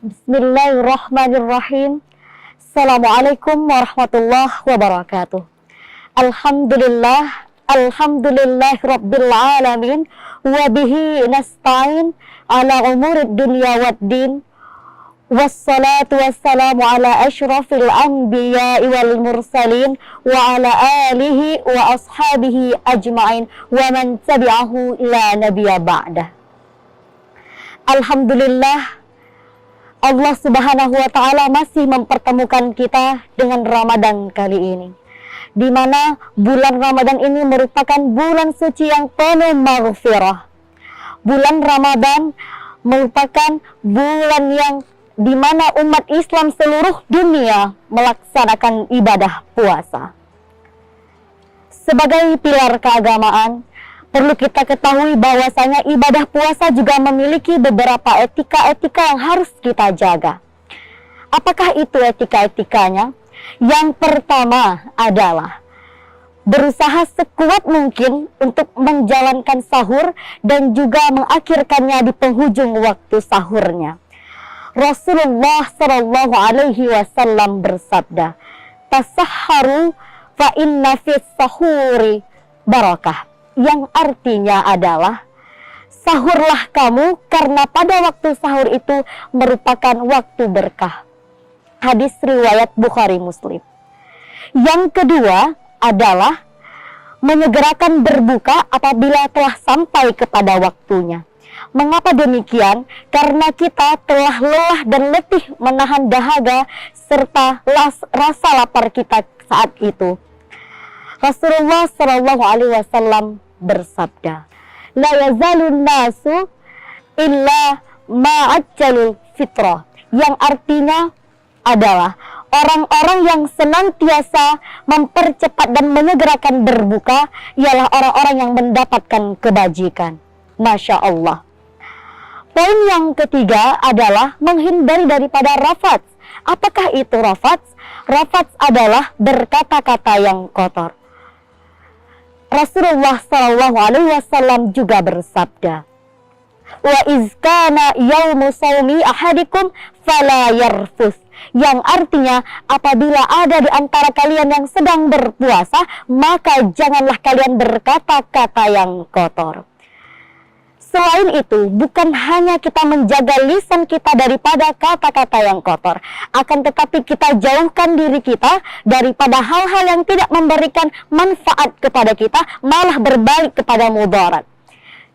Bismillahirrahmanirrahim. Assalamualaikum warahmatullahi wabarakatuh. Alhamdulillah rabbil alamin wa bihi nasta'in ala umurid dunya waddin. Wassalatu wassalamu ala asyrafil anbiya'i wal mursalin wa ala alihi wa ashabihi ajma'in wa man tabi'ahu ila nabiyya ba'dah. Alhamdulillah, Allah Subhanahu wa Ta'ala masih mempertemukan kita dengan Ramadan kali ini, di mana bulan Ramadan ini merupakan bulan suci yang penuh maghfirah. Bulan Ramadan merupakan bulan yang di mana umat Islam seluruh dunia melaksanakan ibadah puasa. Sebagai pilar keagamaan, perlu kita ketahui bahwasanya ibadah puasa juga memiliki beberapa etika-etika yang harus kita jaga. Apakah itu etika-etikanya? Yang pertama adalah berusaha sekuat mungkin untuk menjalankan sahur dan juga mengakhirkannya di penghujung waktu sahurnya. Rasulullah Shallallahu Alaihi Wasallam bersabda, "Tasahharu fa inna fis sahuri barakah." Yang artinya adalah sahurlah kamu karena pada waktu sahur itu merupakan waktu berkah. Hadis riwayat Bukhari Muslim. Yang kedua adalah menyegerakan berbuka apabila telah sampai kepada waktunya. Mengapa demikian? Karena kita telah lelah dan letih menahan dahaga serta rasa lapar kita saat itu. Rasulullah Shallallahu Alaihi Wasallam bersabda, "La yazalun nasu illa ma'ajjalul fitrah," yang artinya adalah orang-orang yang senantiasa mempercepat dan menyegerakan berbuka ialah orang-orang yang mendapatkan kebajikan. Masya Allah. Poin yang ketiga adalah menghindari daripada rafats. Apakah itu rafats? Rafats adalah berkata-kata yang kotor. Rasulullah Shallallahu Alaihi Wasallam juga bersabda, "Wa izkana yaumu saumi ahadikum fala yarfus," yang artinya apabila ada di antara kalian yang sedang berpuasa, maka janganlah kalian berkata-kata yang kotor. Selain itu, bukan hanya kita menjaga lisan kita daripada kata-kata yang kotor, akan tetapi kita jauhkan diri kita daripada hal-hal yang tidak memberikan manfaat kepada kita, malah berbalik kepada mudarat.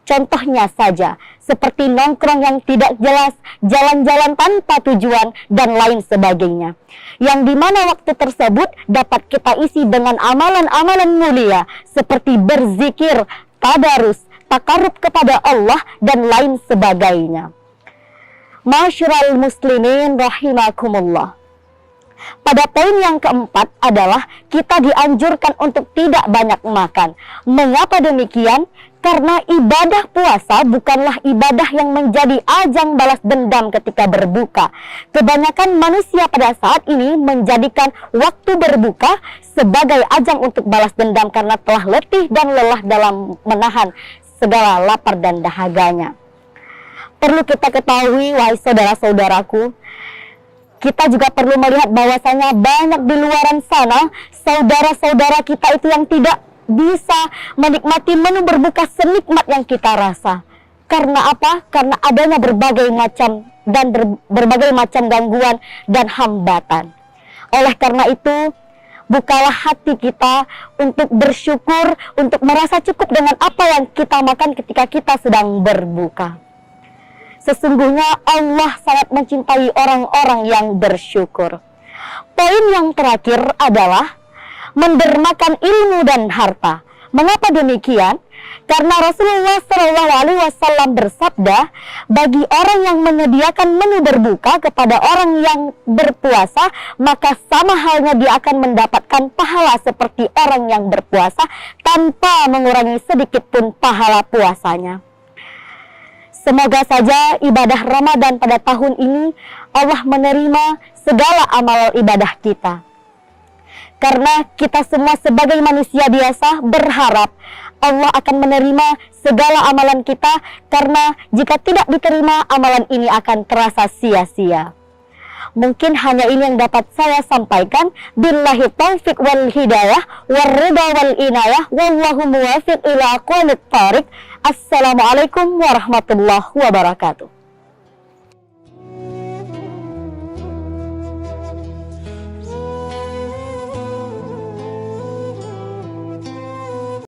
Contohnya saja, seperti nongkrong yang tidak jelas, jalan-jalan tanpa tujuan, dan lain sebagainya. Yang dimana waktu tersebut dapat kita isi dengan amalan-amalan mulia, seperti berzikir, tadarus, takarub kepada Allah, dan lain sebagainya. Masyiral muslimin rahimakumullah. Pada poin yang keempat adalah kita dianjurkan untuk tidak banyak makan. Mengapa demikian? Karena ibadah puasa bukanlah ibadah yang menjadi ajang balas dendam ketika berbuka. Kebanyakan manusia pada saat ini menjadikan waktu berbuka sebagai ajang untuk balas dendam karena telah letih dan lelah dalam menahan segala lapar dan dahaganya. Perlu kita ketahui, wahai saudara-saudaraku, kita juga perlu melihat bahwasanya banyak di luaran sana saudara-saudara kita itu yang tidak bisa menikmati menu berbuka senikmat yang kita rasa. Karena apa? Karena adanya berbagai macam berbagai macam gangguan dan hambatan. Oleh karena itu, bukalah hati kita untuk bersyukur, untuk merasa cukup dengan apa yang kita makan ketika kita sedang berbuka. Sesungguhnya Allah sangat mencintai orang-orang yang bersyukur. Poin yang terakhir adalah mendermakan ilmu dan harta. Mengapa demikian? Karena Rasulullah Shallallahu Alaihi Wasallam bersabda, bagi orang yang menyediakan menu berbuka kepada orang yang berpuasa, maka sama halnya dia akan mendapatkan pahala seperti orang yang berpuasa tanpa mengurangi sedikit pun pahala puasanya. Semoga saja ibadah Ramadan pada tahun ini Allah menerima segala amal ibadah kita. Karena kita semua sebagai manusia biasa berharap Allah akan menerima segala amalan kita, karena jika tidak diterima, amalan ini akan terasa sia-sia. Mungkin hanya ini yang dapat saya sampaikan. Billahi taufiq wal hidayah wal ridha wal inayah wallahu muwafiq ila aqwamit thariq. Assalamualaikum warahmatullahi wabarakatuh.